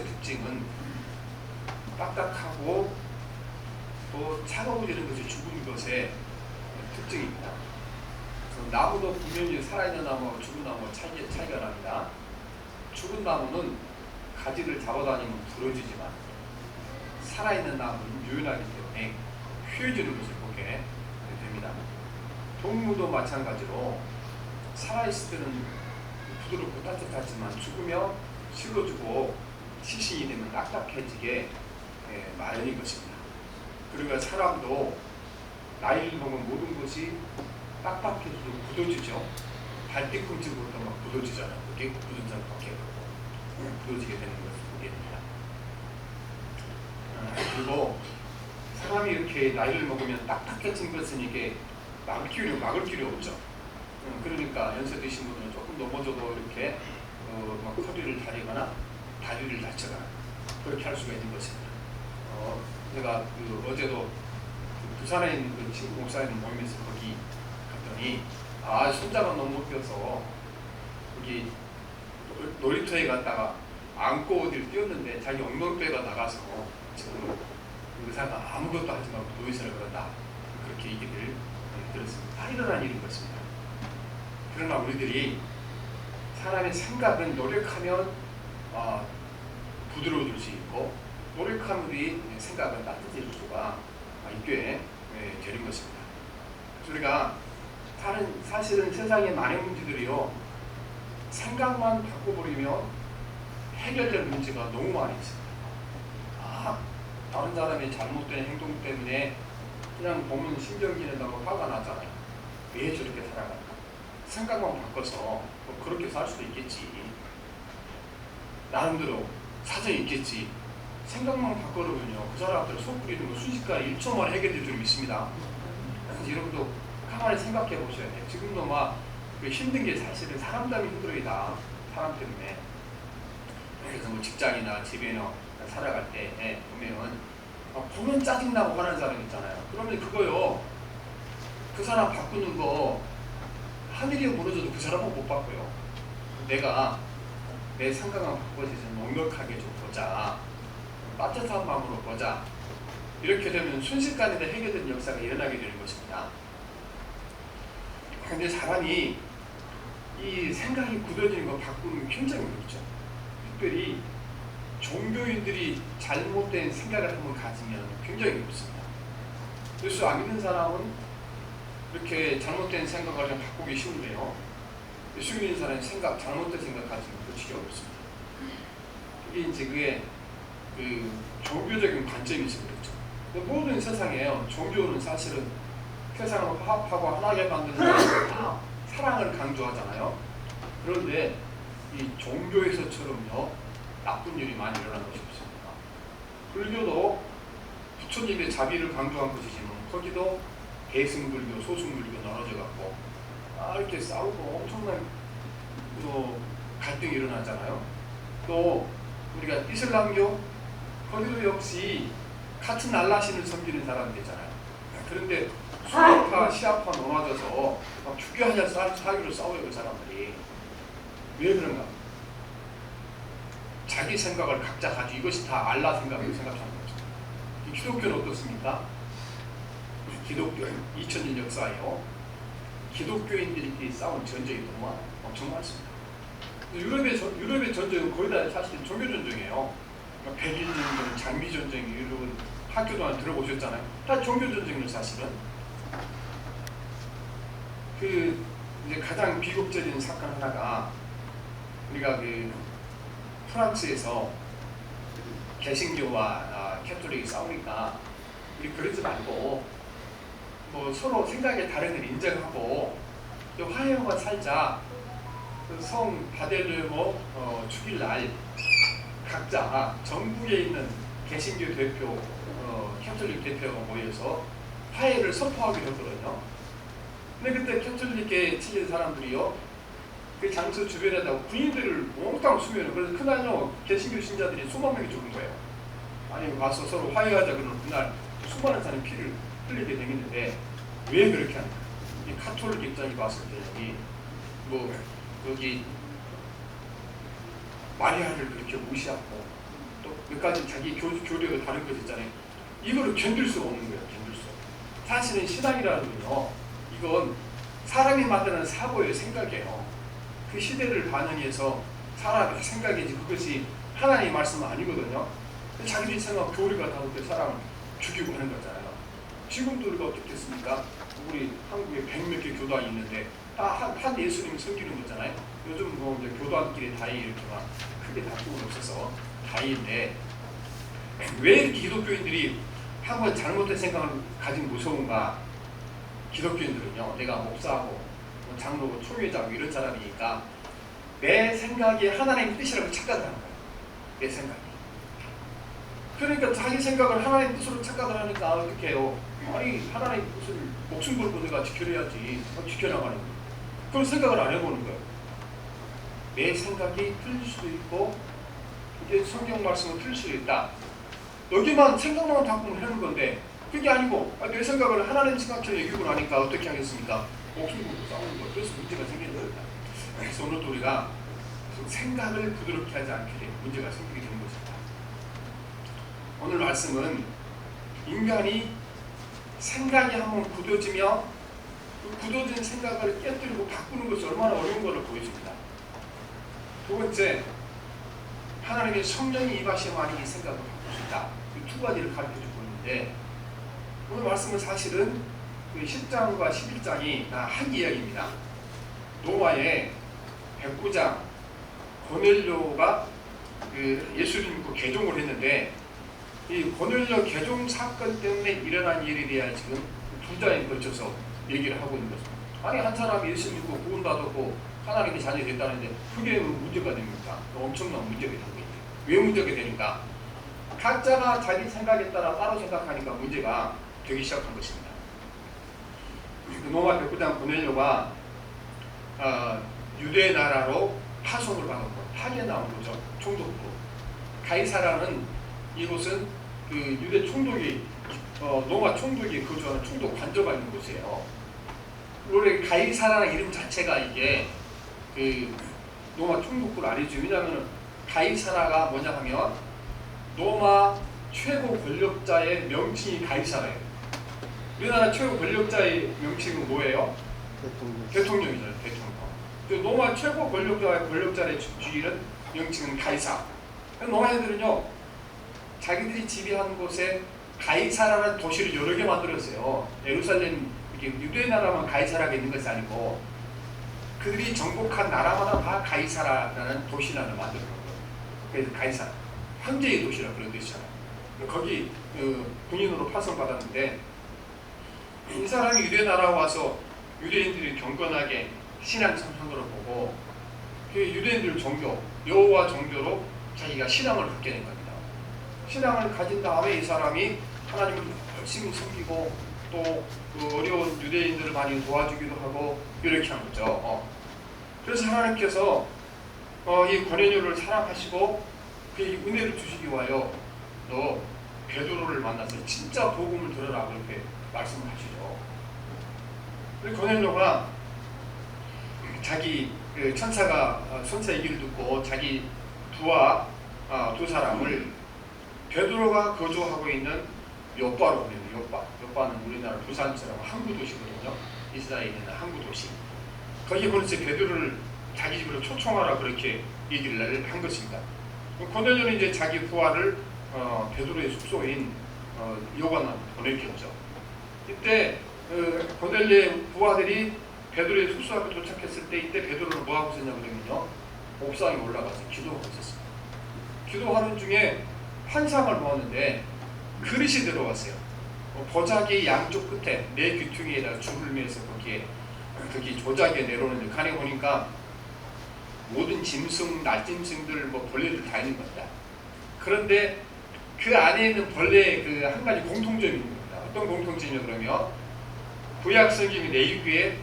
번째 특징은 딱딱하고 또 차가워지는 것이 죽은 것의 특징입니다. 나무도 분명히 살아있는 나무와 죽은 나무와 차이가 납니다. 죽은 나무는 가지를 잡아다니면 부러지지만 살아있는 나무는 유연하기 때문에 휘어지는 것을 보게 됩니다. 동무도 마찬가지로 살아있을 때는 부드럽고 따뜻하지만 죽으며 식어지고 시신이 되면 딱딱해지게 마련인 것입니다. 그러니까 사람도 나이를 먹은 모든 것이 딱딱해지고 굳어지죠. 발뒤꿈치부터 막 굳어지잖아요. 그게 굳은 상밖에 굳어지게 되는 것을 보게 됩니다. 그리고 사람이 이렇게 나이를 먹으면 딱딱해진 것은 이게 막을 길이 없죠. 그러니까 연세 드신 분들은 조금 넘어져도 이렇게 막 허리를 다리거나 다리를 다치거나 그렇게 할 수가 있는 것입니다. 제가 어제도 부산에 있는 그 친구 목사님 모임에서 거기 갔더니 손자가 너무 웃겨서 거기 놀이터에 갔다가 안고 어디를 뛰었는데 자기 엉덩이뼈가 나가서 지금 의사가 아무것도 하지 말고 누워있으라 그런다 그렇게 얘기를 들었습니다. 다 일어난 일인 것입니다. 그러나 우리들이 사람의 생각은 노력하면 부드러워질 수 있고 노력하면 우리 생각은 따뜻해질 수가 있게 되는 것입니다. 우리가 사실은 세상의 많은 문제들이요 생각만 바꿔버리면 해결될 문제가 너무 많이 있습니다. 다른 사람의 잘못된 행동 때문에 그냥 보면 신경질내다가 화가 나잖아요. 왜 저렇게 살아갈까? 생각만 바꿔서 그렇게 살 수도 있겠지. 나름대로 사정이 있겠지. 생각만 바꿔놓으면요 그 사람들 속 뿌리는 거 순식간에 1초 만에 해결될 줄 믿습니다. 그래서 여러분도 가만히 생각해 보셔야 돼요. 지금도 막 힘든 게 사실은 사람 때문에 힘들어이다. 사람 때문에. 그래서 뭐 직장이나 집에나 살아갈 때 보면 짜증나고 화나는 사람 있잖아요. 그러면 그거요 그 사람 바꾸는 거 하늘이 무너져도 그 사람은 못 바꿔요. 내가 내 생각만 바꿔서 넉넉하게 좀 보자. 따뜻한 마음으로 보자. 이렇게 되면 순식간에 해결된 역사가 일어나게 되는 것입니다. 그런데 사람이 이 생각이 굳어지는 거 바꾸는 게 굉장히 어렵죠. 특별히 종교인들이 잘못된 생각을 한번 가지면 굉장히 어렵습니다. 예수 안 믿는 사람은 이렇게 잘못된 생각을 좀 바꾸기 쉬운데요. 예수 믿는 사람이 잘못된 생각 가지면 그치기 어렵습니다. 이게 이제 그게 종교적인 관점이 있어요. 그렇죠. 모든 세상에요. 종교는 사실은 세상을 화합하고 하나게 만드는 사랑을 강조하잖아요. 그런데 이 종교에서처럼요 나쁜 일이 많이 일어나는 것이 없습니다. 불교도 부처님의 자비를 강조한 것이지만 거기도 대승불교, 소승불교 나눠져 갖고 이렇게 싸우고 엄청난 갈등이 일어나잖아요. 또 우리가 이슬람교 거기도 역시 같은 알라신을 섬기는 사람들이잖아요. 그런데 수아파, 시아파 넘어져서 막 죽여하자 사유로 싸워요. 그 사람들이. 왜 그런가? 자기 생각을 각자 가지고 이것이 다 알라 생각이라고 생각하는 거죠. 기독교는 어떻습니까? 기독교 2000년 역사예요. 기독교인들끼리 싸운 전쟁이 너무 엄청 많습니다. 유럽의 전쟁은 거의 다 사실 종교 전쟁이에요. 백일 전쟁, 장미 전쟁 이런 학교 동안 들어보셨잖아요. 다 종교 전쟁이에요, 사실은. 이제 가장 비극적인 사건 하나가 우리가 프랑스에서 개신교와 캐톨릭이 싸우니까 우리 그러지 말고 뭐 서로 생각에 다른 걸 인정하고 화해하고 살자. 성 바델르모 축일날 각자 전국에 있는 개신교 대표, 캐톨릭 대표가 모여서 화해를 선포하기로 했거든요. 근데 그때 캐톨릭에 치는 사람들이요 그 장소 주변에다가 군인들을 몽땅 수면을 그래서 그날요 개신교 신자들이 수만 명이 죽은 거예요. 아니 와서 서로 화해하자 그러는 그날 수많은 사람이 피를 흘리게 되겠는데 왜 그렇게 하는가? 이 카톨릭 입장이 봤을 때 여기 마리아를 그렇게 무시하고 또 몇 가지 자기 교리가 다른 것 있잖아요. 이거를 견딜 수가 없는 거예요. 견딜 수 없어요. 사실은 신앙이라는 건요, 이건 사람이 만드는 사고의 생각이에요. 그 시대를 반영해서 사람의 생각이지 그것이 하나님의 말씀은 아니거든요. 자기들 생각 교리가 다르게 사람을 죽이고 하는 거잖아요. 지금도 우리가 어떻겠습니까? 우리 한국에 100몇 개 교단이 있는데 다 한 예수님을 섬기는 거잖아요. 요즘 뭐 이제 교단끼리 다이 이렇게 막 크게 다툼은 없어서 다이인데, 왜 이렇게 기독교인들이 한번 잘못된 생각을 가진 무서운가? 기독교인들은요, 내가 목사하고 장로고 총회자고 이런 사람이니까 내 생각이 하나님의 뜻이라고 착각을 하는 거예요. 내 생각이. 그러니까 자기 생각을 하나님 뜻으로 착각을 하니까 어떻게 해요? 아니, 하나님 뜻을 목숨 걸고 내가 지켜야지. 지켜나가는 거예요. 그런 생각을 안 해보는 거예요. 내 생각이 틀릴 수도 있고, 이제 성경 말씀은 틀릴 수도 있다. 여기만 생각만 바꾸면 하는 건데, 그게 아니고 내 생각을 하나님 생각처럼 여기고 나니까 어떻게 하겠습니까? 목숨 걸고 싸우는 거예요. 그래서 문제가 생기는 거예요. 그래서 오늘도 우리가 생각을 부드럽게 하지 않게 되면 문제가 생기게 되는 것입니다. 오늘 말씀은 인간이 생각이 한번 굳어지며 그 굳어진 생각을 깨뜨리고 바꾸는 것이 얼마나 어려운 것을 보여줍니다. 두 번째, 하나님의 성령이 임하시면 이 생각을 바꿀 수 있다. 이 두 가지를 가르쳐주고 있는데, 오늘 말씀은 사실은 그 10장과 11장이 다 한 이야기입니다. 로마의 백부장 고넬료가 그 예수를 믿고 개종을 했는데, 이 고넬료 개종 사건 때문에 일어난 일에 대한 지금 두 장에 걸쳐서 얘기를 하고 있는 것입니다. 아니, 한 사람이 예수 믿고 구원받았고 하나님의 자녀가 됐다는데 그게 문제가 됩니까? 엄청난 문제가 되는 거예요. 왜 문제가 되는가? 각자가 자기 생각에 따라 따로 생각하니까 문제가 되기 시작한 것입니다. 로마 백부장 고넬료가 유대 나라로 파송을 받았고 파견 나온 거죠. 총독으로. 가이사라는 이곳은 그 유대 총독이 로마 총독이 거주하는 총독 관저가 있는 곳이에요. 원래 가이사라는 이름 자체가 이게 그 로마 총독부를 알리죠. 왜냐하면 가이사라가 뭐냐 하면 로마 최고 권력자의 명칭이 가이사라예요. 우리나라 최고 권력자의 명칭은 뭐예요? 대통령이잖아요. 대통령. 그 로마 최고 권력자의 주일은 명칭은 가이사. 로마 애들은요, 자기들이 지배한 곳에 가이사라는 도시를 여러 개 만들었어요. 예루살렘, 유대 나라만 가이사라가 있는 것이 아니고 그들이 정복한 나라마다 다 가이사라라는 도시를 만들어 놓은 거예요. 그래서 가이사라, 황제의 도시라고 그런 뜻이잖아요. 거기 군인으로 파송받았는데, 이 사람이 유대 나라에 와서 유대인들이 경건하게 신앙 선상으로 보고 그 유대인들 종교, 여호와 종교로 자기가 신앙을 갖게 된 겁니다. 신앙을 가진 다음에 이 사람이 하나님을 열심히 섬기고 또 그 어려운 유대인들을 많이 도와주기도 하고 이렇게 한 거죠. 그래서 하나님께서 이 고넬료를 사랑하시고 그 은혜를 주시기 위하여 너 베드로를 만나서 진짜 복음을 들어라 그렇게 말씀을 하시죠. 그래서 고넬료가 자기 천사 얘기를 듣고 자기 두 사람을 베드로가 거주하고 있는 요빠로 보내요. 요빠는 우리나라 부산처럼 항구 도시거든요. 이스라엘에 있는 항구 도시. 거기 보내서 베드로를 자기 집으로 초청하라 그렇게 얘기를 한 것입니다. 고넬료는 이제 자기 부하를 베드로의 숙소인 요관으로 보내겠죠. 이때 고넬료의 부하들이 베드로의 숙소 앞에 도착했을 때 이때 베드로는 뭐 하고 있었냐 그러면요, 옥상에 올라가서 기도하고 있었어요. 기도하는 중에 환상을 보았는데 그릇이 들어왔어요. 보자기 양쪽 끝에 네 귀퉁이에다가 줄을 매서 거기 조작에 내려오는데 간에 보니까 모든 짐승, 날짐승들, 벌레들 다 있는 겁니다. 그런데 그 안에 있는 벌레의 그 한 가지 공통점이 있는 겁니다. 어떤 공통점이냐 그러면 구약 성경의 내유기에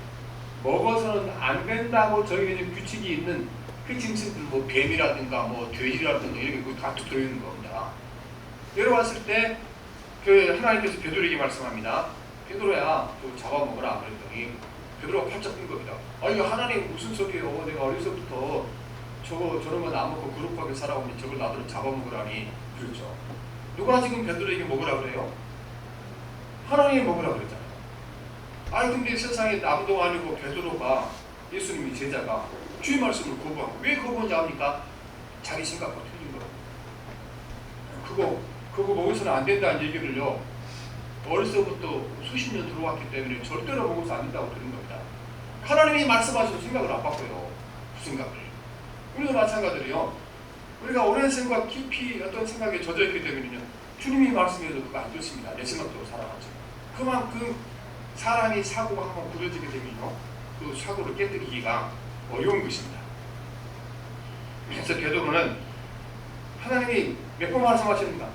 먹어서는 안 된다고 정해진 규칙이 있는 그 짐승들, 뱀이라든가 돼지라든가 이런 게 다 들어있는 겁니다. 내려왔을 때 그 하나님께서 베드로에게 말씀합니다. 베드로야, 좀 잡아먹어라 그랬더니 베드로가 팔짝 뜬 겁니다. 이거 하나님 무슨 소리예요? 내가 어려서부터 저런 거 안 먹고 그룹하게 살아오면 저걸 나도 잡아먹으라니. 그렇죠. 누가 지금 베드로에게 먹으라 그래요? 하나님이 먹으라 그랬잖아요. 아니 근데 세상에 남도 아니고 베드로가 예수님의 제자가 주의 말씀을 거부하고 왜 거부하지 합니까? 자기 생각과 틀린 거라고. 그거 먹어서는 안 된다는 얘기를요. 어려서부터 수십 년 들어왔기 때문에 절대로 먹어서 안 된다고 들은 겁니다. 하나님이 말씀하셔도 생각을 안 바꿔요. 그 생각을. 우리도 마찬가지로요. 우리가 오랜 생각 깊이 어떤 생각에 젖어있기 때문에요. 주님이 말씀해도 그거 안 좋습니다. 내 생각대로 살아가죠. 그만큼 사람이 사고가 한번 굳어지게 되면요. 그 사고를 깨뜨리기가 어려운 것입니다. 그래서 베드로는 하나님이 몇 번 말씀하십니까?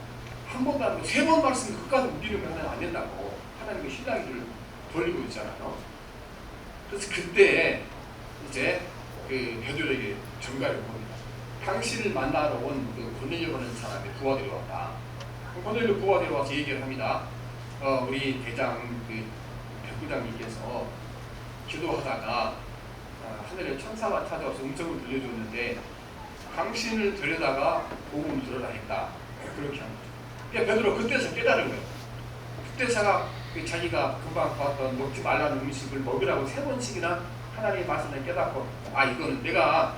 한 번도 아니고 세 번 말씀을 끝까지 우기는 거 하나는 안 된다고 하나님의 신앙을 돌리고 있잖아요. 그래서 그때 이제 그 베드로에게 전가를 봅니다. 당신을 만나러 온 그 고넬료라는 사람이 부하들이 왔다. 고넬료 부하들이 와서 얘기를 합니다. 우리 대장 그 백부장님께서 기도하다가 하늘에 천사가 찾아와서 음성을 들려줬는데 당신을 데려다가 복음을 들으라 했다. 그렇게 합니다. 그러니까 베드로 그때서 깨달은 거예요. 그때서가 자기가 금방 봤던 먹지 말라는 음식을 먹으라고 세 번씩이나 하나님의 말씀을 깨닫고 이거는 내가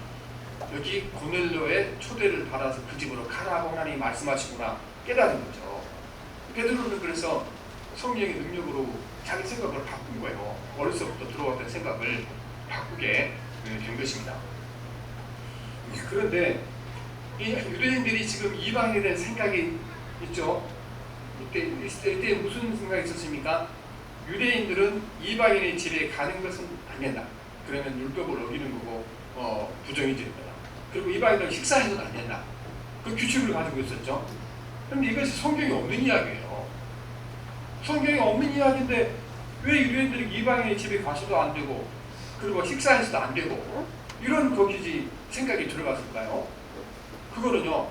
여기 고넬료의 초대를 받아서 그 집으로 가라고 하나님이 말씀하시구나 깨달은 거죠. 베드로는 그래서 성령의 능력으로 자기 생각을 바꾼 거예요. 어려서부터 들어왔던 생각을 바꾸게 된 것입니다. 그런데 이 유대인들이 지금 이방인에 대한 생각이 있죠. 이때 무슨 생각이 있었습니까? 유대인들은 이방인의 집에 가는 것은 안 된다. 그러면 율법을 어기는 거고 부정이 됩니다. 그리고 이방인들은 식사해서도 안 된다. 그 규칙을 가지고 있었죠. 그런데 이것이 성경에 없는 이야기예요. 성경에 없는 이야기인데 왜 유대인들이 이방인의 집에 가서도 안 되고 그리고 식사해서도 안 되고 이런 거기지 생각이 들어갔을까요? 그거는요.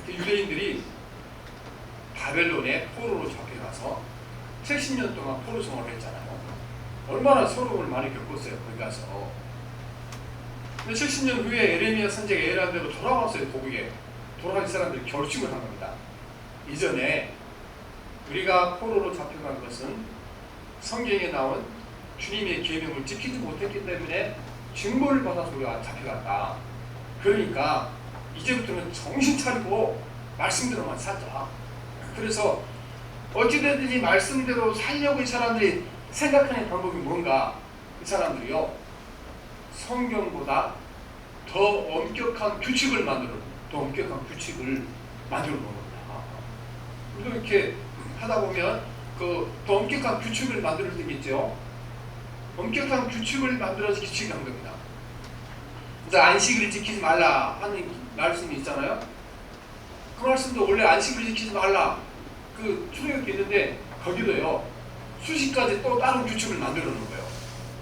유대인들이 바벨론에 포로로 잡혀가서 70년 동안 포로 생활을 했잖아요. 얼마나 서러움을 많이 겪었어요. 거기 가서. 근데 70년 후에 에레미야 선지자가 예언한 대로 돌아왔어요. 고국에. 돌아간 사람들이 결심을 한 겁니다. 이전에 우리가 포로로 잡혀간 것은 성경에 나온 주님의 계명을 지키지 못했기 때문에 징벌을 받아서 우리가 잡혀갔다. 그러니까 이제부터는 정신 차리고 말씀대로만 살자. 그래서 어찌되든지 말씀대로 살려고 이 사람들이 생각하는 방법이 뭔가? 이 사람들이요. 성경보다 더 엄격한 규칙을 만들어 놓은 겁니다. 우리도 이렇게 하다 보면 그 더 엄격한 규칙을 만들 때 있죠. 엄격한 규칙을 만들어서 규칙을 한 겁니다. 그래서 안식일을 지키지 말라 하는 말씀이 있잖아요. 그 말씀도 원래 안식일을 지키지 말라 그 출애굽기 있는데 거기도요 수십 가지 또 다른 규칙을 만들어 놓은 거예요.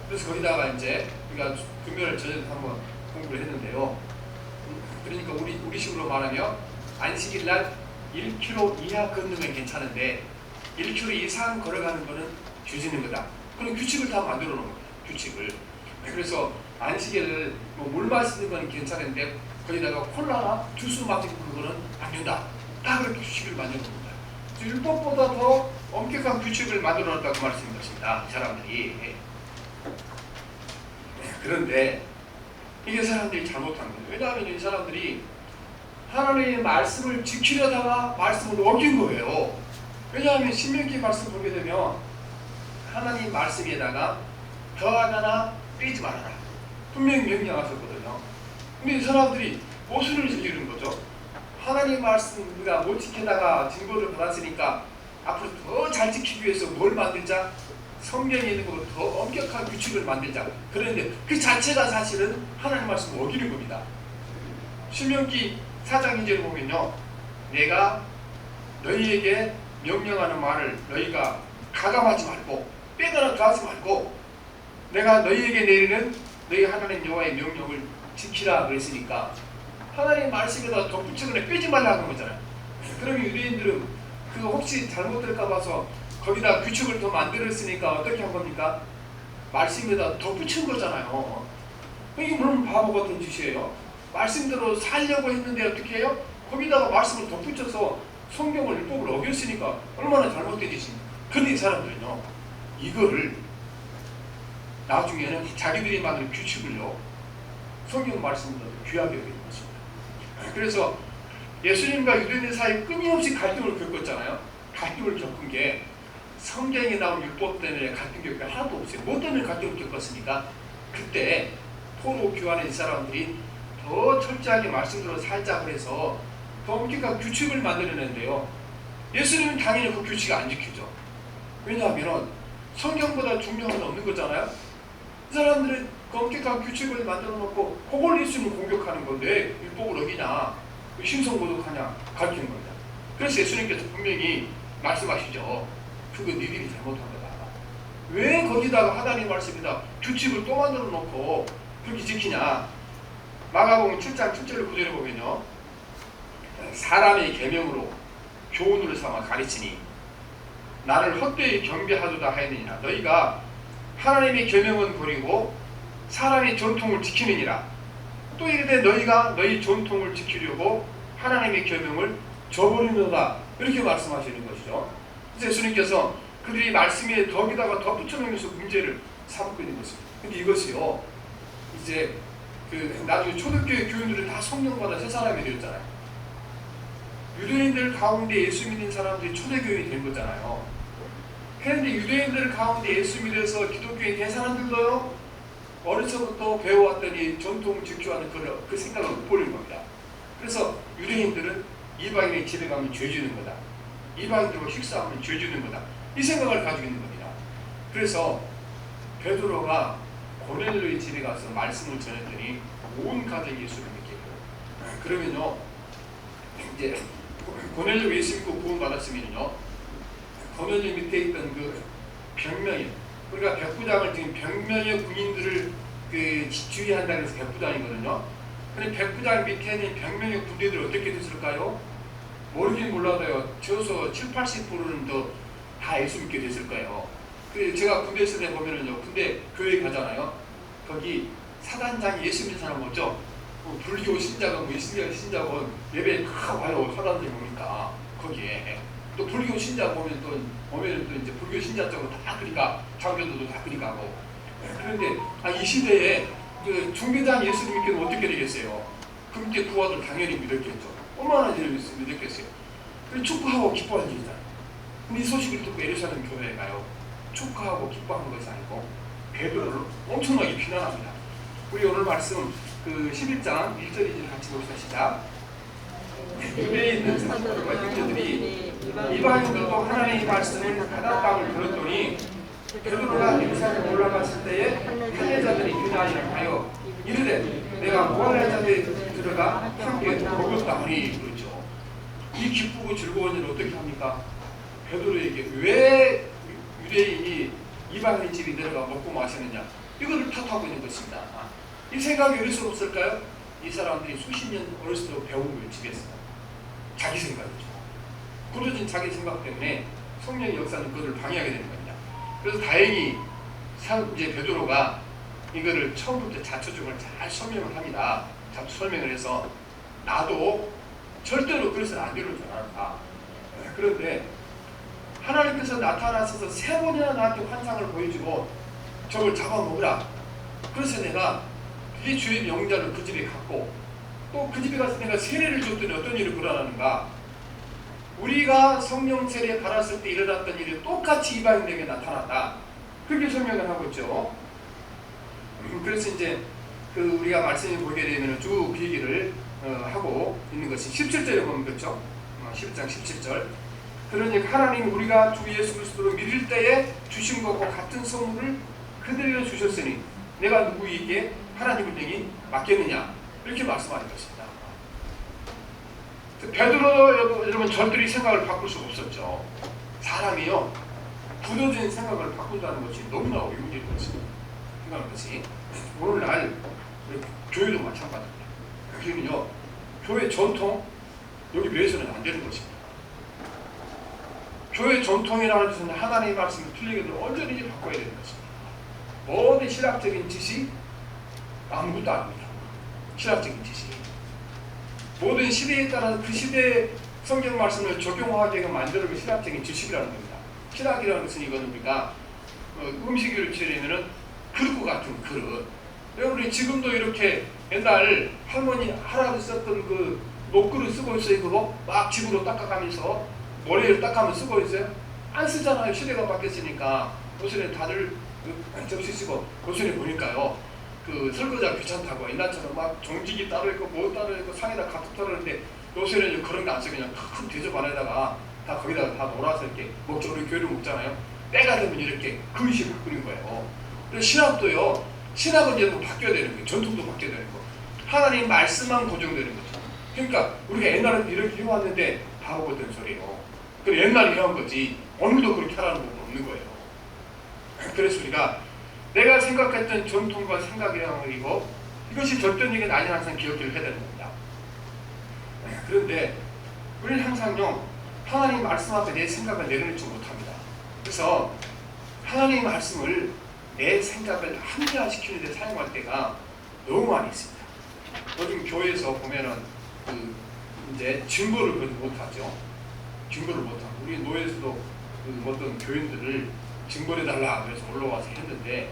그래서 거기다가 이제 우리가 금요일 저녁에 한번 공부를 했는데요. 그러니까 우리 식으로 말하면 안식일 날 1km 이하 걷는 건 괜찮은데 1km 이상 걸어가는 거는 죄지는 거다. 그런 규칙을 다 만들어 놓은 거예요. 규칙을. 그래서 안식일을 물 마시는 건 괜찮은데 거기다가 콜라나 주스 마시는 그거는 안 된다. 다 그렇게 규칙을 만들어 놓은 거예요. 율법보다 더 엄격한 규칙을 만들어 놨다고 말씀인 것입니다. 사람들이. 그런데 이게 사람들이 잘못한 거예요. 왜냐하면 이 사람들이 하나님의 말씀을 지키려다가 말씀을 어긴 거예요. 왜냐하면 신명기 말씀 보게 되면 하나님 말씀에다가 더하거나 빼지 말아라. 분명히 명령하셨거든요. 근데 이 사람들이 모순을 지키는 거죠. 하나님 말씀 우리가 못 지키다가 징벌을 받았으니까 앞으로 더 잘 지키기 위해서 뭘 만들자? 성경에 있는 것보다 더 엄격한 규칙을 만들자. 그런데 그 자체가 사실은 하나님 말씀을 어기는 겁니다. 신명기 4장 2절을 보면요. 내가 너희에게 명령하는 말을 너희가 가감하지 말고 빼거나 더하지 말고 내가 너희에게 내리는 너희 하나님 여호와의 명령을 지키라 그랬으니까 하나님 말씀에다 덧붙이거나 빼지 말라는 거잖아요. 그러면 유대인들은 그 혹시 잘못될까 봐서 거기다 규칙을 더 만들었으니까 어떻게 한 겁니까? 말씀에다 덧붙인 거잖아요. 이게 물론 바보 같은 짓이에요. 말씀대로 살려고 했는데 어떻게 해요? 거기다가 말씀을 덧붙여서 성경을 율법을 어겼으니까 얼마나 잘못된 짓입니까? 그런데 이 사람들은요, 이거를 나중에는 자기들이 만든 규칙을요, 성경 말씀보다 귀하게 여기는 것입니다. 그래서 예수님과 유대인들 사이에 끊임없이 갈등을 겪었잖아요. 갈등을 겪은 게 성경에 나온 율법 때문에 갈등 겪은 게 하나도 없어요. 뭐 때문에 갈등을 겪었습니까? 그때 포로 교환의 사람들이 더 철저하게 말씀대로 살자 그래서 더 엄격한 규칙을 만들어냈는데요. 예수님은 당연히 그 규칙을 안 지키죠. 왜냐하면 성경보다 중요한 건 없는 거잖아요. 이 사람들은 그 엄격한 규칙을 만들어 놓고 그걸 예수님을 공격하는 건데 율법을 어기냐, 신성모독하냐 가르치는 겁니다. 그래서 예수님께서 분명히 말씀하시죠. 그거 니들이 잘못한 거다. 왜 거기다가 하나님 말씀이다 규칙을 또 만들어 놓고 그렇게 지키냐. 마가복음 7장 7절을 그대로 보면요, 사람의 계명으로 교훈을 삼아 가르치니 나를 헛되이 경배하도다 하였느니라. 너희가 하나님의 계명은 버리고 사람의 전통을 지키느니라. 또 이르되 너희가 너희 전통을 지키려고 하나님의 계명을 저버리노다. 이렇게 말씀하시는 것이죠. 그래서 예수님께서 그들이 말씀에 덕에다가 덧붙여놓으면서 문제를 삼고 있는 것입니다. 근데 이것이요, 이제 나중에 초대교회 교인들은 다 성령받아 새 사람이 되었잖아요. 유대인들 가운데 예수 믿는 사람들이 초대교인이 된 거잖아요. 그런데 유대인들 가운데 예수 믿어서 기독교인 된 사람들도요, 어려서부터 배워왔더니 전통 지켜하는 그 생각을 못 버린 겁니다. 그래서 유대인들은 이방인의 집에 가면 죄 주는 거다. 이방인들과 식사하면 죄 주는 거다. 이 생각을 가지고 있는 겁니다. 그래서 베드로가 고넬료의 집에 가서 말씀을 전했더니 온 가정이 예수를 믿게 했고, 그러면요, 이제 고넬료 예수 믿고 구원 받았으면요, 고넬료 밑에 있던 그 병명이, 우리가 백부장을 지금 병명의 군인들을 지휘한다고 해서 백부장이거든요. 근데 백부장 밑에 있는 병명의 군대들 어떻게 됐을까요? 모르긴 몰라도요, 최소 70~80%는 다 예수 믿게 됐을 거예요. 제가 군대 있을 때 보면은요, 군대 교회 가잖아요. 거기 사단장이 예수 믿는 사람 없죠? 불교 신자가 신자고 예배에 다 와요. 사단장이 오니까 거기에. 또 불교 신자 보면 또 이제 불교 신자 쪽으로 다 그러니까 장교들도 다 그러니까 하고. 그런데 이 시대에 그 중대장 예수 믿기는 어떻게 되겠어요? 그 밑에 부하들 당연히 믿었겠죠. 얼마나 믿었겠어요. 그래서 축구하고 기뻐하는 일이잖아요. 근데 이 소식을 듣고 예루살렘 교회에 가요. 축하하고 기뻐하는 것이 아니고 베드로를 엄청나게 비난합니다. 우리 오늘 말씀 11장 1절 2절 같이 봅시다. 시작. 유대에 있는 사람들과 형제들이 이방인들도 하나님의 말씀을 가다방을 들었더니 베드로가 예루살렘에 올라갔을 때에 할례자들이 유다인을 가요 이르되 내가 무할례자들이 들어가 함께 먹었다 하니. 그렇죠. 이 기쁘고 즐거운 일을 어떻게 합니까? 베드로에게 왜 유대인이 이방인 집에 내려가 먹고 마시느냐, 이거를 탓하고 있는 것입니다. 이 생각이 어릴 수 없을까요? 이 사람들이 수십 년 어렸을 때 배운 거예요. 집에서 자기 생각이죠. 굳어진 자기 생각 때문에 성령의 역사는 그것을 방해하게 되는 겁니다. 그래서 다행히 이제 베드로가 이거를 처음부터 자초적으로 잘 설명을 합니다. 자초 설명을 해서 나도 절대로 그래서는 안 되는 줄 알았다. 그런데 하나님께서 나타나셔서 3번이나 나한테 환상을 보여주고 저걸 잡아먹으라. 그래서 내가 이 주의 명자를 그 집에 갔고 또 그 집에 가서 내가 세례를 줬더니 어떤 일이 일어나는가? 우리가 성령 세례 받았을 때 일어났던 일이 똑같이 이방인에게 나타났다. 그렇게 설명을 하고 있죠. 그래서 이제 우리가 말씀을 보게 되면 쭉 그 얘기를 하고 있는 것이 17절에 보면 그렇죠. 11장 17절. 그러니 하나님 우리가 주 예수 그리스도를 믿을 때에 주신 것과 같은 선물을 그들에게 주셨으니 내가 누구에게 하나님을 능히 맡겼느냐, 이렇게 말씀하는 것입니다. 베드로 여러분 절대로 생각을 바꿀 수가 없었죠. 사람이요, 굳어진 생각을 바꾼다는 것이 너무나 어려운 일인 것입니다. 생각하는 것이 오늘날 교회도 마찬가지입니다. 그러면요, 교회 전통 여기 매해서는 안 되는 것입니다. 교회 전통이라는 것은 하나님의 말씀을 틀리게 온전히 바꿔야 되는 것입니다. 모든 신학적인 지식 아무것도 아닙니다. 신학적인 지식 모든 시대에 따라서 그 시대의 성경 말씀을 적용하게 만드는 신학적인 지식이라는 겁니다. 신학이라는 것은 이거는 우리가 음식을 취하려면은 그릇과 같은 그릇. 여러분이 지금도 이렇게 옛날 할머니 할아버지 썼던 그 녹그릇 쓰고 있어요. 그거 막 집으로 닦아가면서 모래를 닦아가면서 쓰고 있어요. 안 쓰잖아요. 시대가 바뀌었으니까. 요새는 다들 접시 쓰고 요새는 보니까요. 그 설거지가 귀찮다고 옛날처럼 막 종직이 따로 있고 뭐 따로 있고 상에다 가득 따르는데 요새는 그런 거 안 쓰고 그냥 큰 대접 안에다가 다 거기다가 다 놀아서 이렇게 먹죠. 우리 교회를 먹잖아요. 때가 되면 이렇게 그릇이 바꾸는 거예요. 그래서 신학도요. 신학은 이제 바뀌어야 되는 거예요. 전통도 바뀌어야 되는 거. 하나님 말씀만 고정되는 거죠. 그러니까 우리가 옛날에 이렇게 해왔는데 바보 같은 소리예요. 그 옛날에 해온 거지 오늘도 그렇게 하라는 건 없는 거예요. 그래서 우리가 내가 생각했던 전통과 생각이라는 이고 이것이 절대적인 아닌 항상 기억을 해야 되는 겁니다. 그런데 우리는 항상요 하나님 말씀 앞에 내 생각을 내려놓지 못합니다. 그래서 하나님 말씀을 내 생각을 합리화시키는 데 사용할 때가 너무 많이 있습니다. 요즘 교회에서 보면은 이제 증거를 못하죠. 증거를 못하고 우리 노예에서도 어떤 교인들을 증거를 해달라 그래서 올라와서 했는데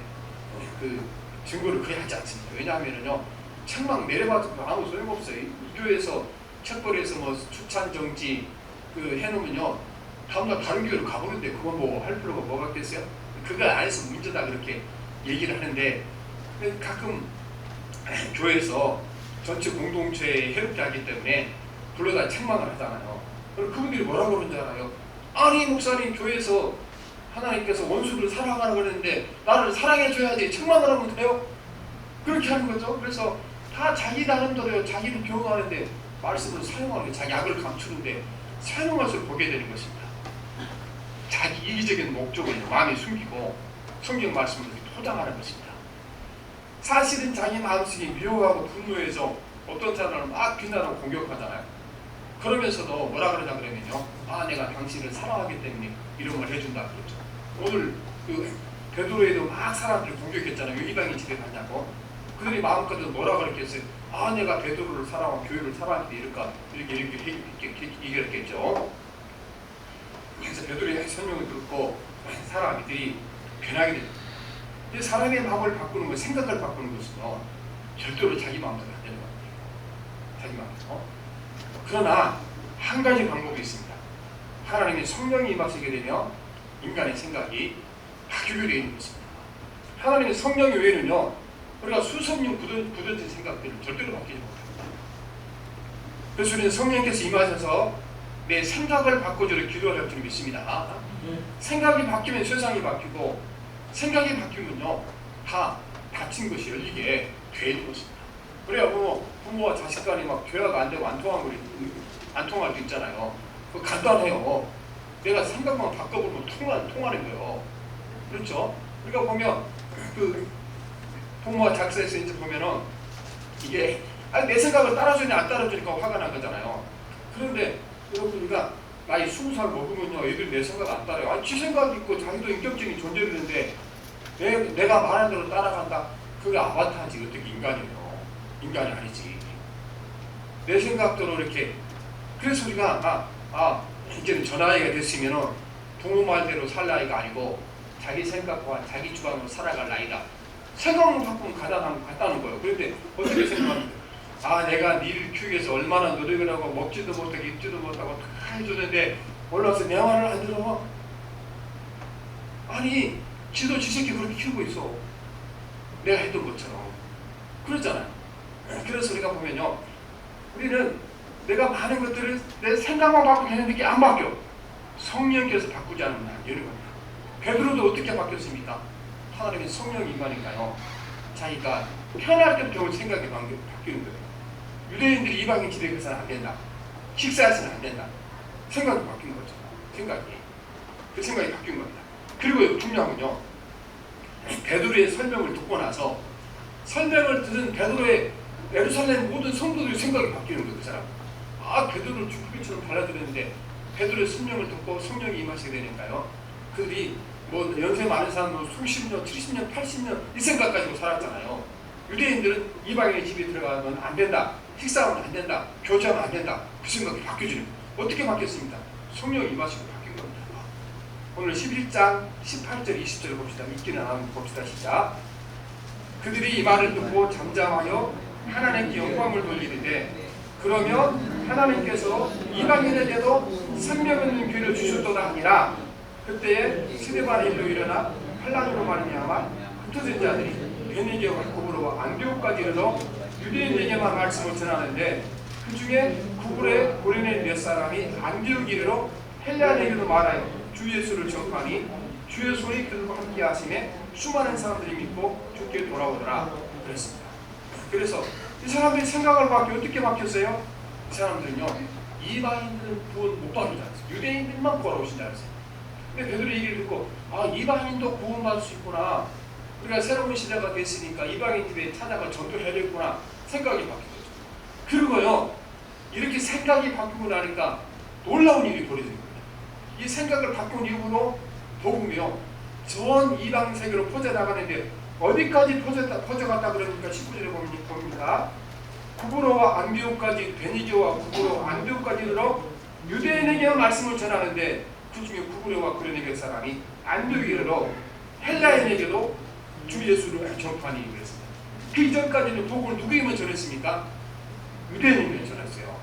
그 증거를 거의 하지 않습니다. 왜냐하면은요 책막 내려봐도 아무 소용없어요. 이 교회에서 책벌이에서 뭐 추천 정지 해놓으면요 다음날 다른 교회로 가보는데 그거 뭐 할 필요가 뭐가 있겠어요? 그걸 안 해서 문제다 그렇게 얘기를 하는데 가끔 교회에서 전체 공동체에 해롭게 하기 때문에 불러다 책망을 하잖아요. 그럼 그분들이 뭐라고 그러는지 알아요? 아니 목사님 교회에서 하나님께서 원수를 사랑하라고 그러는데 나를 사랑해줘야지 책망을 하면 돼요? 그렇게 하는 거죠. 그래서 다 자기 나름대로 자기를 교훈하는데 말씀을 사용하는 게 자기 약을 감추는데 사용할 수 보게 되는 것입니다. 자기 이기적인 목적을 마음에 숨기고 성경 말씀을 포장하는 것입니다. 사실은 자기 마음속이 미워하고 분노해서 어떤 사람을 막 비난하고 공격하잖아요. 그러면서도 뭐라 그러냐 그러면요. 아 내가 당신을 사랑하기 때문에 이런 걸 해준다 그러죠. 오늘 베드로에도 막 사람들이 공격했잖아요. 이방인 집에 갔냐고. 그들이 마음껏은 뭐라 그랬겠어요. 아 내가 베드로를 사랑하고 교회를 사랑하는데 이렇게 얘기했겠죠. 그래서 베드로의 설명을 듣고 사람들이 변하게 됩니다. 사람의 마음을 바꾸는 것, 생각을 바꾸는 것은요 절대로 자기 마음대로 안 되는 것 같아요. 자기 마음대로. 그러나 한 가지 방법이 있습니다. 하나님의 성령이 임하시게 되면 인간의 생각이 바뀌게 되는 것입니다. 하나님의 성령 외에는요 우리가 수십 년 굳어진 생각들을 절대로 바뀌지 못합니다. 그래서 우리는 성령께서 임하셔서 내 생각을 바꿔주려 기도할 줄 믿습니다. 생각이 바뀌면 세상이 바뀌고 생각이 바뀌면요 다 닫힌 것이 열리게 되는 것입니다. 그래야 부모와 자식 간이 막 대화가 안 되고 안 통할 수 있잖아요. 그거 간단해요. 내가 생각만 바꿔보면 통하는 거예요. 그렇죠? 우리가 보면 부모와 작사에서 이제 보면은 이게 내 생각을 따라주니 안 따라주니까 화가 난 거잖아요. 그런데 여러분 우리가 나이 20살 먹으면요 애들이 내 생각 안 따라요. 지 생각이 있고 자기도 인격적인 존재인데 내가 말하는 대로 따라간다. 그게 아바타지 어떻게 인간이에요. 인간이 아니지. 내 생각대로 이렇게. 그래서 우리가 이제는 저 나이가 됐으면은 부모 말대로 살 나이가 아니고 자기 생각과 자기 주관으로 살아갈 나이다. 생각만 바꾸면 간단한 거예요. 그런데 어떻게 생각합니까? 내가 니를 키우기 위해서 얼마나 노력을 하고 먹지도 못하고 입지도 못하고 다 해주는데 올라와서 내 말을 안 들어? 아니 지도 지 새끼 그렇게 키우고 있어. 내가 했던 것처럼. 그렇잖아요. 그래서 우리가 보면요 우리는 내가 많은 것들을 내 생각만 바꾸게 했는데 이게 안 바뀌어. 성령께서 바꾸지 않으면 안 되는 겁니다. 베드로도 어떻게 바뀌었습니까? 하나님의 성령이 임하니까요 자기가 편할 때부터 생각이 바뀌는 거예요. 유대인들이 이방인 집에 가서는 안 된다. 식사해서는 안 된다. 생각이 바뀐 거죠. 그 생각이 바뀐 겁니다. 그리고 중요한건요 베드로의 설명을 듣고 나서 설명을 들은 베드로의 예루살렘 모든 성도들의 생각이 바뀌는 거예요. 그 사람. 베드로를 죽기처럼 달라드렸는데 베드로의 설명을 듣고 성령이 임하시게 되니까요 그들이 뭐 연세 많은 사람은 수십 년, 70년, 80년 이 생각 가지고 살았잖아요. 유대인들은 이방인의 집에 들어가면 안 된다. 식사하면 안 된다, 교제하면 안 된다, 그 생각이 바뀌어지는 거예요. 어떻게 바뀌었습니까? 성령이 임하시고 바뀐 겁니다. 오늘 11장 18절 20절 봅시다. 읽기는 안 하고 봅시다. 시작. 그들이 이 말을 듣고 잠잠하여 하나님께 영광을 돌리는데, 그러면 하나님께서 이방인에게도 생명 있는 귀를 주셨도다 하니라. 그때에 스데반의 일로 일어나 환난으로 말미암아 흩어진 자들이 베니게와 고브로와 안디옥까지 이르러 유대인에게만 말씀을 전하는데, 그 중에 구불에 고린의 몇 사람이 안디옥 이르러 헬라인에게도 말하여 주 예수를 전파하니 주의 손이 그들과 함께 하심에 수많은 사람들이 믿고 주께 돌아오더라. 그랬습니다. 그래서 이 사람들이 생각을 어떻게 바뀌었어요? 이 사람들은요, 이방인들은 구원 못 받는 줄 알았어요. 유대인들만 구하러 오신 줄 알았어요. 근데 베드로 얘기를 듣고, 이방인도 구원받을 수 있구나, 우리가 새로운 시대가 됐으니까 이방인 집에 찾아가 전도해야겠구나 생각이 바뀌었죠. 그리고요, 이렇게 생각이 바뀌고 나니까 놀라운 일이 벌어진 겁니다. 이 생각을 바꾼 이후로 복음이요, 전 이방 세계로 퍼져나가는데 어디까지 퍼져갔다 그러니까 19절에 봅니까? 구브로와 안디옥까지, 베니게와 구브로 안디옥까지 이르러 유대인에게 말씀을 전하는데, 그 중에 구브로와 고린의 사람이 안디옥에 이르러 헬라인에게도 주 예수를 전파하니 그랬습니다. 그 이전까지는 복음을 누구에게만 전했습니까? 유대인에게 전했어요.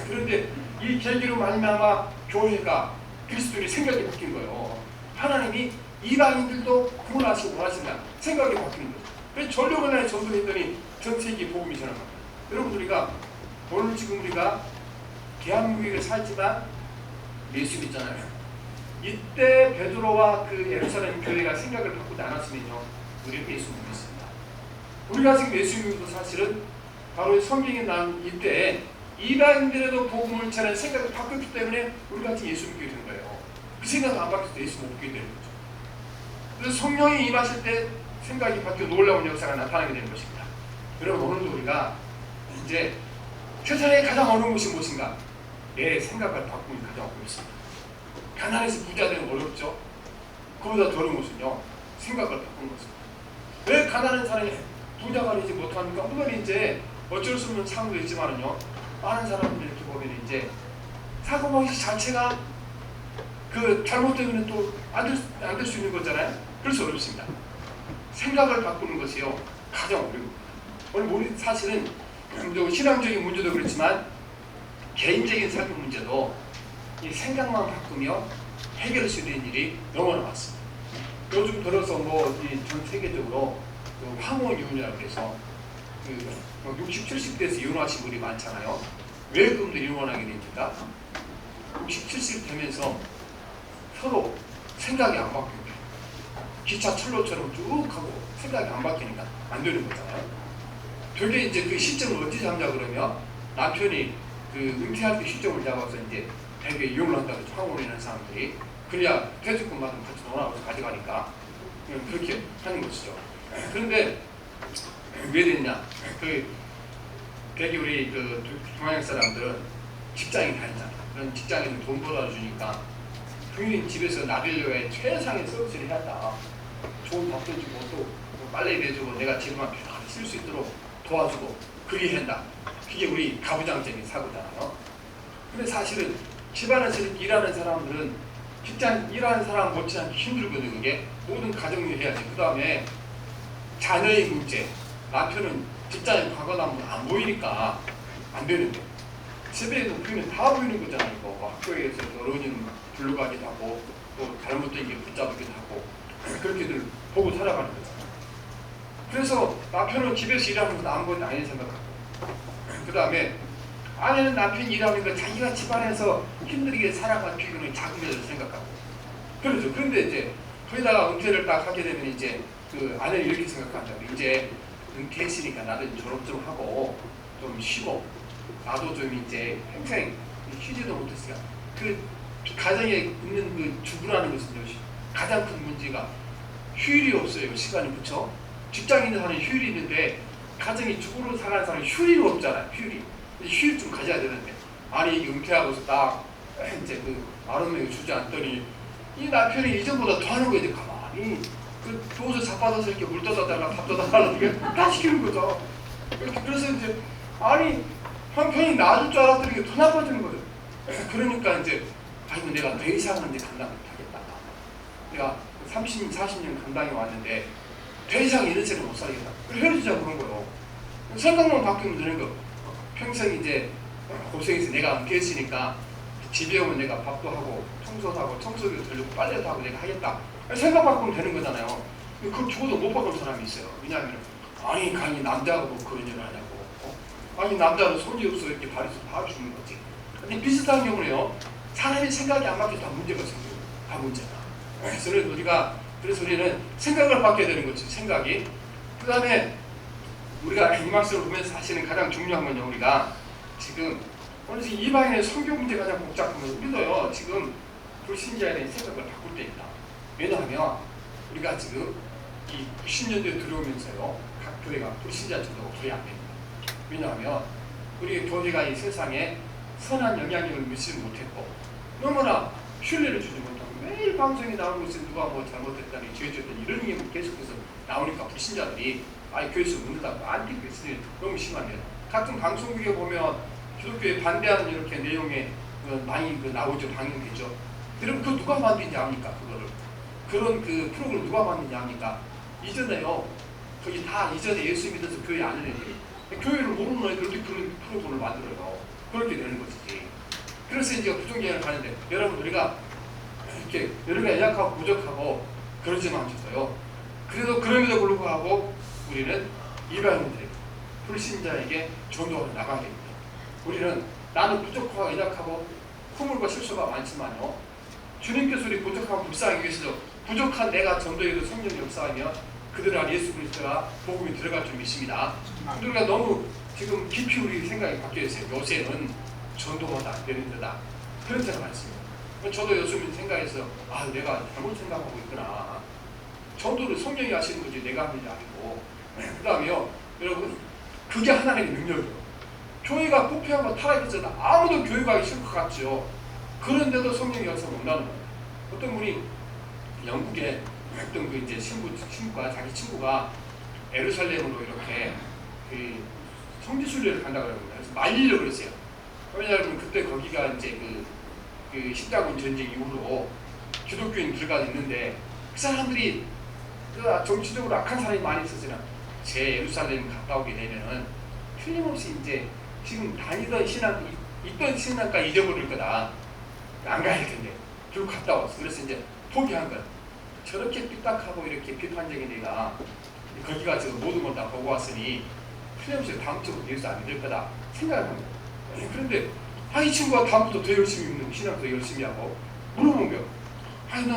그런데 이 계기로 말미암아 교회가, 그리스도인의 생각이 바뀐 거예요. 하나님이 이방인들도 구원하시고 원하신다 생각이 바뀌는 거예요. 그래서 전력을 나에 전도했더니 전 세계에 복음이 전한 겁니다. 여러분, 오늘 지금 우리가 대한민국에 살지만 예수 믿잖아요. 이때 베드로와 그 예루살렘 교회가 생각을 바꾸지 않았으면요, 우리는 예수 못 믿습니다. 우리가 지금 예수 믿는 사실은 바로 성경이 난 이때 이방인들에도 복음을 전하는 생각이 바뀌었기 때문에 우리가 지금 예수 믿게 된 거예요. 그 생각 안 바뀌어서 예수 못 믿게 되는 거죠. 그래서 성령이 임하실 때 생각이 바뀌어 놀라운 역사가 나타나게 되는 것입니다. 여러분, 오늘도 우리가 이제 세상에 가장 어려운 것이 무엇인가? 내 생각을 바꾸는 가장 어려운 것입니다. 가난해서 부자 되는 건 어렵죠. 그보다 더 어려운 것은요, 생각을 바꾸는 것입니다. 왜 가난한 사람이 부자가 되지 못합니까? 물론 이제 어쩔 수 없는 상황도 있지만은요, 많은 사람들이 이렇게 보면 이제 사고방식 자체가 그 잘못되면 또 안 될 수 있는 거잖아요. 그래서 어렵습니다. 생각을 바꾸는 것이요, 가장 어렵습니다. 오늘 우리 사실은 신앙적인 문제도 그렇지만 개인적인 삶의 문제도 이 생각만 바꾸며 해결할 수 있는 일이 너무나 많습니다. 요즘 들어서 전 세계적으로 황혼이혼이라고 해서 60, 70대에서 이혼하신 분이 많잖아요. 왜 그분들이 이혼하게 됩니까? 60, 70 되면서 서로 생각이 안 바뀌고 기차 철로처럼 쭉 하고 생각이 안 바뀌니까 안 되는 거잖아요. 되게 이제 그 시점을 어떻게 잡냐 그러면, 남편이 그 은퇴할 때 시점을 잡아서 이제 되게 이용을 한다고 황혼이라는 사람들이, 그래야 퇴직금만 같이 논하고 가져가니까 그렇게 하는 것이죠. 그런데 왜 됐냐? 되게 우리 동양 사람들은 직장이 다 있잖아. 그런 직장에서 돈 벌어주니까 부인 집에서 나들려에 최상의 서비스를 해야 좋은 밥도 주고 또 빨래 해주고 내가 집에만 편하게 쓸 수 있도록 도와주고 그리 한다. 그게 우리 가부장적인 사고잖아요. 근데 사실은 집안에서 일하는 사람들은 직장 일하는 사람 못지않게 힘들거든요. 그게 모든 가정일 해야지. 그 다음에 자녀의 문제, 남편은 직장에 가거나 안 보이니까 안 되는데, 집에도 보이면 다 보이는 거잖아요. 학교에서 어른이는 불러가기도 하고 또 잘못된 게 붙잡기도 하고 그렇게들 보고 살아가는 거잖아요. 그래서 남편은 집에서 일하는 건 아무것도 아닌 생각하고, 그 다음에 아내는 남편이 일하는 거 자기가 집안에서 힘들게 살아가는 기분을 작은 일을 생각하고 그렇죠. 그런데 이제 거기다가 은퇴를 딱 하게 되면 이제 그 아내는 이렇게 생각한다고, 이제 은퇴했으니까 나도 졸업 좀 하고 좀 쉬고 나도 좀 이제 평생 쉬지도 못했으니까, 그 가정에 있는 그 주부라는 것은 가장 큰 문제가 휴일이 없어요. 시간이. 그렇죠? 직장에 있는 사람이 휴일이 있는데 가정에 주부로 살아가는 사람이 휴일이 없잖아요. 휴일 좀 가져야 되는데, 아니 이게 은퇴하고서 딱 이제 그 아름다운 주지 않더니 이 남편이 이전보다 더 하는 거예요. 가만히 그 도서 자빠져서 이렇게 물 떠다 달라 밥 떠다 달라 이게 다 시키는 거죠. 그래서 이제 아니 형편이 나아질 줄 알았더니 이게 더 나빠지는 거예요. 그러니까 이제 아이고 내가 더 이상은 이제 감당 못하겠다. 내가 30년, 40년 감당해 왔는데 더 이상 이런 채로 못 살겠다. 그래서 헤어지자 그런 거예요. 생각만 바뀌면 되는 거. 평생 이제 고생해서 내가 함께 했으니까 집에 오면 내가 밥도 하고 청소도 하고 청소기도 돌리고 빨래도 하고 내가 하겠다. 생각 바꾸면 되는 거잖아요. 그걸 죽어도 못 바꿀 사람이 있어요. 왜냐하면 아니 강이 남자가 뭐 그런 일을 하냐고. 아니 남자는 손이 없어 이렇게 발에서 봐주는 거지. 근데 비슷한 경우는요. 사람이 생각이 안 바뀌어도 다 문제가 생겨요. 다 문제가. 그래서 우리는 생각을 바뀌어야 되는 거지. 생각이. 그 다음에 우리가 이 말씀을 보면서 사실은 가장 중요한 건요. 우리가 지금 오늘 이방인의 선교 문제가 가장 복잡한 건 우리도요. 지금 불신자에 대한 생각을 바꿀 때 있다. 왜냐하면 우리가 지금 이 90년대에 들어오면서요. 각 교회가 불신자 정도가 거의 안 됩니다. 왜냐하면 우리 교회가 이 세상에 선한 영향력을 미치지 못했고 너무나 신뢰를 주지 못하고 매일 방송에 나오는 것은 누가 뭐 잘못했다니 죄졌다니 이런 얘기 계속해서 나오니까 불신자들이 아예 교회에서 묻는다고 안티크리스천이 너무 심한데요. 같은 방송국에 보면 기독교에 반대하는 이렇게 내용에 많이 나오죠. 방영되죠. 여러분 그 누가 만드는지 압니까? 그거를 그런 그 프로그램 누가 만드는지 압니까? 이전에요. 거기 다 이전에 예수 믿어서 교회 안 애들이 교회를 모르는 애들도 그런 프로그램을 만들어요. 그렇게 되는 것이지. 그래서 이제 부정경영을 가는데 여러분 우리가 이렇게 여러 가지 약하고 부족하고 그러지만 않겠어요. 그래도 그럼에도 불구하고 우리는 이방인들 불신자에게 전도하러 나가야 됩니다. 우리는 나는 부족하고 연약하고 허물과 실수가 많지만요. 주님께서 우리 부족하고 불쌍히 계시죠. 부족한 내가 전도에도 성령 역사하며 그들 안에 예수 그리스도가 복음이 들어갈 줄 믿습니다. 우리가 너무 지금 깊이 우리 생각이 바뀌어 있어요. 요새는 전도가 안 되는 데다 그런 생각 많습니다. 저도 요즘 생각해서 아 내가 잘못 생각하고 있구나. 전도를 성령이 하시는 거지 내가 하는 게 아니고. 그 다음에요 여러분 그게 하나님의 능력이에요. 교회가 부패하고 타락했잖아. 아무도 교회 가기 싫을 것 같죠. 그런데도 성령이 와서 온다는 거예요. 어떤 분이 영국에 어떤 그 이제 친구가 자기 친구가 예루살렘으로 이렇게 그 성지순례를 간다고 그러는 거예요. 그래서 말리려고 그랬어요. 왜냐하면 그때 거기가 이제 그 십자군 전쟁 이후로 기독교인 들어가 있는데 그 사람들이 정치적으로 악한 사람이 많이 있었잖아. 제 예루살렘 갔다 오게 되면은 틀림없이 이제 지금 다니던 신앙, 있던 신앙과 잊어버릴 거다. 안 가야 할 텐데. 결국 갔다 왔어. 그래서 이제 포기한 거야. 저렇게 삐딱하고 이렇게 비판적인 애가 거기 가서 모든 걸 다 보고 왔으니 틀림없이 다음부터 예수 안 믿을 거다 생각을 한 거야. 그런데 이 친구가 다음부터 더 열심히 믿는 신앙 더 열심히 하고 물어본 거야.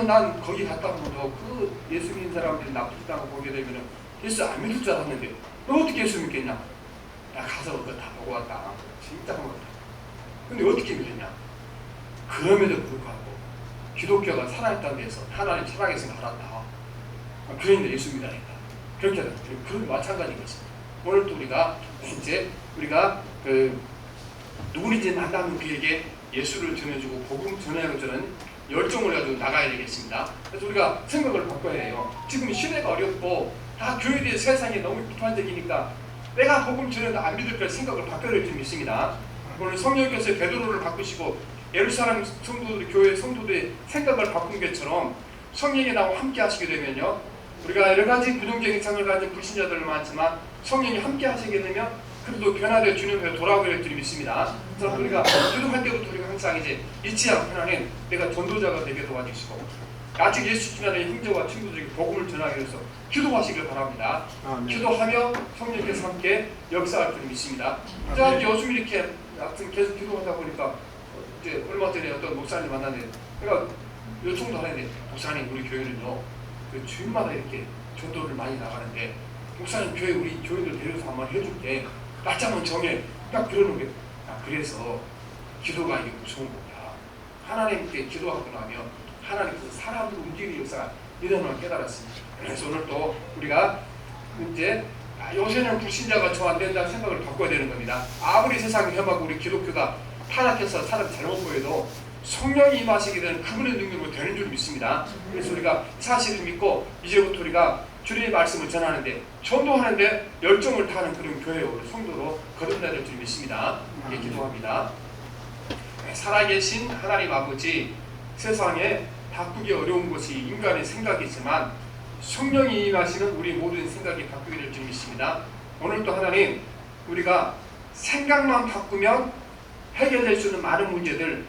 난 거기 갔다 오면도 그 예수 믿는 사람들이 나쁘다고 보게 되면 예수 안 믿을 줄 알았는데 너 어떻게 예수 믿겠냐? 나 가서 그거 다 보고 왔다. 진짜 보고 왔다. 근데 어떻게 믿었냐? 그럼에도 불구하고 기독교가 살아있다는 데서 하나님 살아계신 걸 알았다. 그런데 예수 믿어야겠다. 그렇게 하다. 그런 마찬가지인 것입니다. 오늘 또 우리가 누구든지 만나면 그에게 예수를 전해주고 복음 전하는 저는 열정을 가지고 나가야 되겠습니다. 그래서 우리가 생각을 바꿔야 해요. 지금 시대가 어렵고 다 교회에 대해 세상이 너무 비판적이니까 내가 복음 전해도 안 믿을 거라 생각을 바꿔야 될 줄 믿습니다. 오늘 성령께서 베드로를 바꾸시고 예루살렘 성도들, 교회 성도들의 생각을 바꾼 것처럼 성령이 나와 함께 하시게 되면요. 우리가 여러 가지 부정적인 생각을 가진 불신자들 많지만 성령이 함께 하시게 되면 그래도 변화되어 주님 앞에 돌아오게 될 줄 믿습니다. 그래서 우리가 기도할 때부터 우리가 항상 이제 잊지 않고 하나님 내가 전도자가 되게 도와주시고 아직 예수 주변의 형제와 친구들에게 복음을 전하기 위해서 기도하시길 바랍니다. 기도하며 성령께서 함께 역사할 줄 믿습니다. 제가 요즘 이렇게 계속 기도하다 보니까 이제 얼마 전에 어떤 목사님 만났는데 제가 요청도 하는데 목사님 우리 교회는요 그 주일마다 이렇게 전도를 많이 나가는데 목사님 교회 우리 교회들 데려서 한번 해줄게 날짜 한번 정해 딱 그러는 게 그래서 기도가 이게 무서운 거야. 하나님께 기도하고 나면 하나님께서 사람으로 움직이는 역사가 일어나는 깨달았습니다. 그래서 오늘 또 우리가 이제 요새는 불신자가 저 안 된다는 생각을 바꿔야 되는 겁니다. 아무리 세상이 험하고 우리 기독교가 타락해서 사람 잘못 보여도 성령이 임하시게 되는 그분의 능력으로 되는 줄 믿습니다. 그래서 우리가 사실을 믿고 이제부터 우리가 주님의 말씀을 전하는데 전도하는데 열정을 타는 그런 교회로 성도로 거듭나야 될 줄 믿습니다. 기도합니다. 살아계신 하나님 아버지, 세상에 바꾸기 어려운 것이 인간의 생각이지만 성령이 임하시는 우리 모든 생각이 바꾸게 될 줄 믿습니다. 오늘도 하나님, 우리가 생각만 바꾸면 해결될 수 있는 많은 문제들,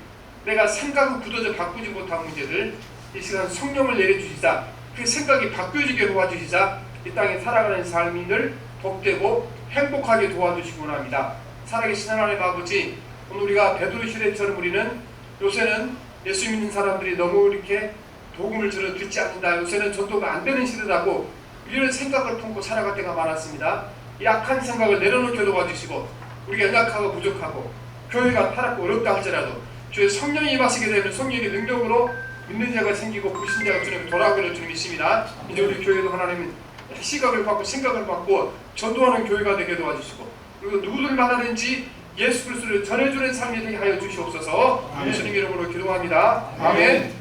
내가 생각을 굳어져 바꾸지 못한 문제들, 이 시간 성령을 내려주시자, 그 생각이 바뀌어지게 도와주시자, 이 땅에 살아가는 삶을 복되고 행복하게 도와주시기 원합니다. 살아계신 하나님 아버지, 오늘 우리가 베드로 시대처럼 우리는 요새는 예수 믿는 사람들이 너무 이렇게 복음을 들어 듣지 않는다, 요새는 전도가 안 되는 시대라고 이런 생각을 품고 살아갈 때가 많았습니다. 약한 생각을 내려놓게 도와주시고, 우리가 연약하고 부족하고 교회가 타락고 어렵다 할지라도 주의 성령이 임하시게 되면 성령의 능력으로 믿는 자가 생기고 불신자가 주님 돌아오기를 주님 믿습니다. 이제 우리 교회도 하나님 시각을 받고 생각을 받고 전도하는 교회가 되게 도와주시고, 그리고 누구들만 하든지 예수 그리스도를 전해주는 삶이 되게 하여 주시옵소서. 예수님 이름으로 기도합니다. 아멘.